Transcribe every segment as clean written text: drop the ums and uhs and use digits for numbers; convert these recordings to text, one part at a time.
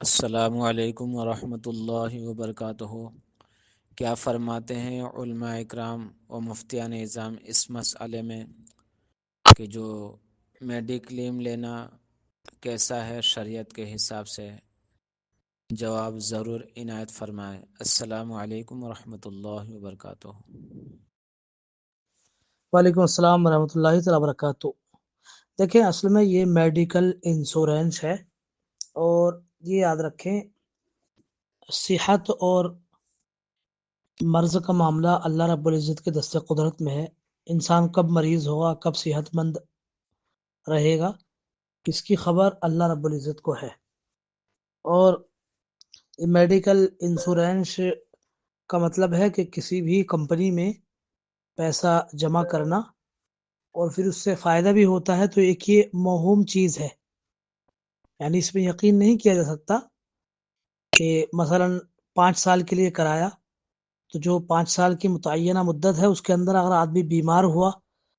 السلام علیکم ورحمۃ اللہ وبرکاتہ۔ کیا فرماتے ہیں علماء اکرام و مفتیان نظام اس مسئلے میں کہ جو میڈیکلیم لینا کیسا ہے شریعت کے حساب سے؟ جواب ضرور عنایت فرمائے۔ السلام علیکم ورحمۃ اللہ وبرکاتہ۔ وعلیکم السلام ورحمۃ اللہ تعالیٰ وبرکاتہ۔ دیکھیں، اصل میں یہ میڈیکل انشورنس ہے، اور یہ یاد رکھیں صحت اور مرض کا معاملہ اللہ رب العزت کے دست قدرت میں ہے۔ انسان کب مریض ہوگا، کب صحت مند رہے گا، اس کی خبر اللہ رب العزت کو ہے۔ اور میڈیکل انشورنس کا مطلب ہے کہ کسی بھی کمپنی میں پیسہ جمع کرنا اور پھر اس سے فائدہ بھی ہوتا ہے، تو ایک یہ موہوم چیز ہے، یعنی اس میں یقین نہیں کیا جا سکتا کہ مثلا 5 سال کے لیے کرایا تو جو 5 سال کی متعینہ مدت ہے اس کے اندر اگر آدمی بیمار ہوا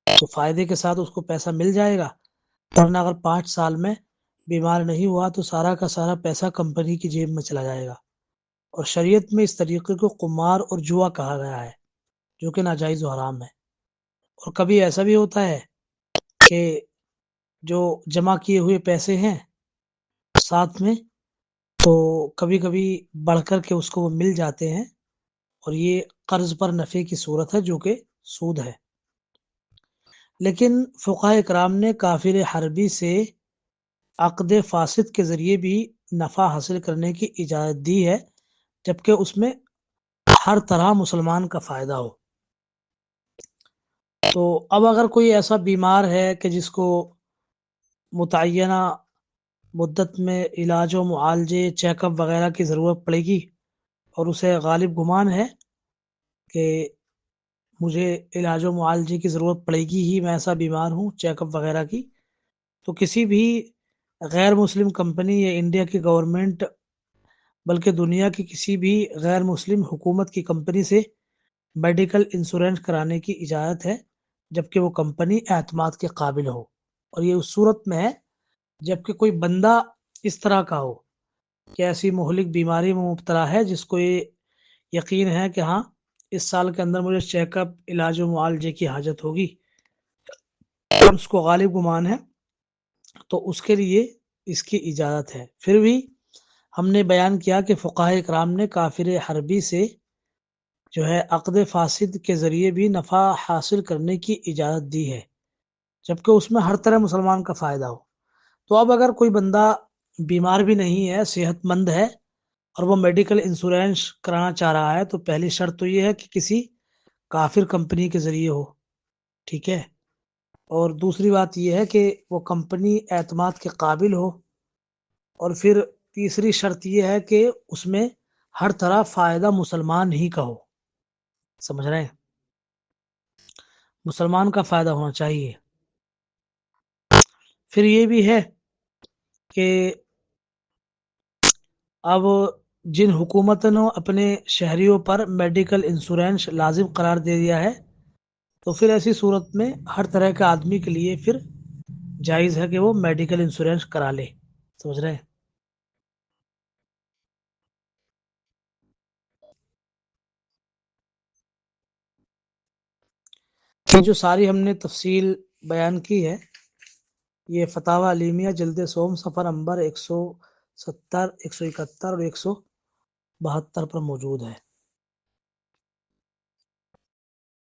تو فائدے کے ساتھ اس کو پیسہ مل جائے گا، ورنہ اگر 5 سال میں بیمار نہیں ہوا تو سارا کا سارا پیسہ کمپنی کی جیب میں چلا جائے گا۔ اور شریعت میں اس طریقے کو قمار اور جوا کہا گیا ہے، جو کہ ناجائز و حرام ہے۔ اور کبھی ایسا بھی ہوتا ہے کہ جو جمع کیے ہوئے پیسے ہیں ساتھ میں، تو کبھی کبھی بڑھ کر کے اس کو وہ مل جاتے ہیں، اور یہ قرض پر نفع کی صورت ہے جو کہ سود ہے۔ لیکن فقہاء کرام نے کافر حربی سے عقد فاسد کے ذریعے بھی نفع حاصل کرنے کی اجازت دی ہے، جبکہ اس میں ہر طرح مسلمان کا فائدہ ہو۔ تو اب اگر کوئی ایسا بیمار ہے کہ جس کو متعینہ مدت میں علاج و معالجے، چیک اپ وغیرہ کی ضرورت پڑے گی، اور اسے غالب گمان ہے کہ مجھے علاج و معالجے کی ضرورت پڑے گی ہی، میں ایسا بیمار ہوں، چیک اپ وغیرہ کی، تو کسی بھی غیر مسلم کمپنی یا انڈیا کی گورنمنٹ بلکہ دنیا کی کسی بھی غیر مسلم حکومت کی کمپنی سے میڈیکل انشورنس کرانے کی اجازت ہے، جبکہ وہ کمپنی اعتماد کے قابل ہو۔ اور یہ اس صورت میں ہے جبکہ کوئی بندہ اس طرح کا ہو کہ ایسی مہلک بیماری میں مبتلا ہے جس کو یہ یقین ہے کہ ہاں اس سال کے اندر مجھے چیک اپ، علاج و معالجے کی حاجت ہوگی، اور اس کو غالب گمان ہے، تو اس کے لیے اس کی اجازت ہے۔ پھر بھی ہم نے بیان کیا کہ فقہاء کرام نے کافر حربی سے جو ہے عقد فاسد کے ذریعے بھی نفع حاصل کرنے کی اجازت دی ہے، جبکہ اس میں ہر طرح مسلمان کا فائدہ ہو۔ تو اب اگر کوئی بندہ بیمار بھی نہیں ہے، صحت مند ہے، اور وہ میڈیکل انشورنس کرانا چاہ رہا ہے، تو پہلی شرط تو یہ ہے کہ کسی کافر کمپنی کے ذریعے ہو، ٹھیک ہے؟ اور دوسری بات یہ ہے کہ وہ کمپنی اعتماد کے قابل ہو، اور پھر تیسری شرط یہ ہے کہ اس میں ہر طرح فائدہ مسلمان ہی کا ہو۔ سمجھ رہے ہیں؟ مسلمان کا فائدہ ہونا چاہیے۔ پھر یہ بھی ہے کہ اب جن حکومتوں نے اپنے شہریوں پر میڈیکل انشورنس لازم قرار دے دیا ہے، تو پھر ایسی صورت میں ہر طرح کے آدمی کے لیے پھر جائز ہے کہ وہ میڈیکل انشورنس کرا لے۔ سمجھ رہے ہیں؟ یہ جو ساری ہم نے تفصیل بیان کی ہے، یہ فتاوی علیمیہ جلد سوم صفحہ نمبر 170، 171 اور 172 پر موجود ہے۔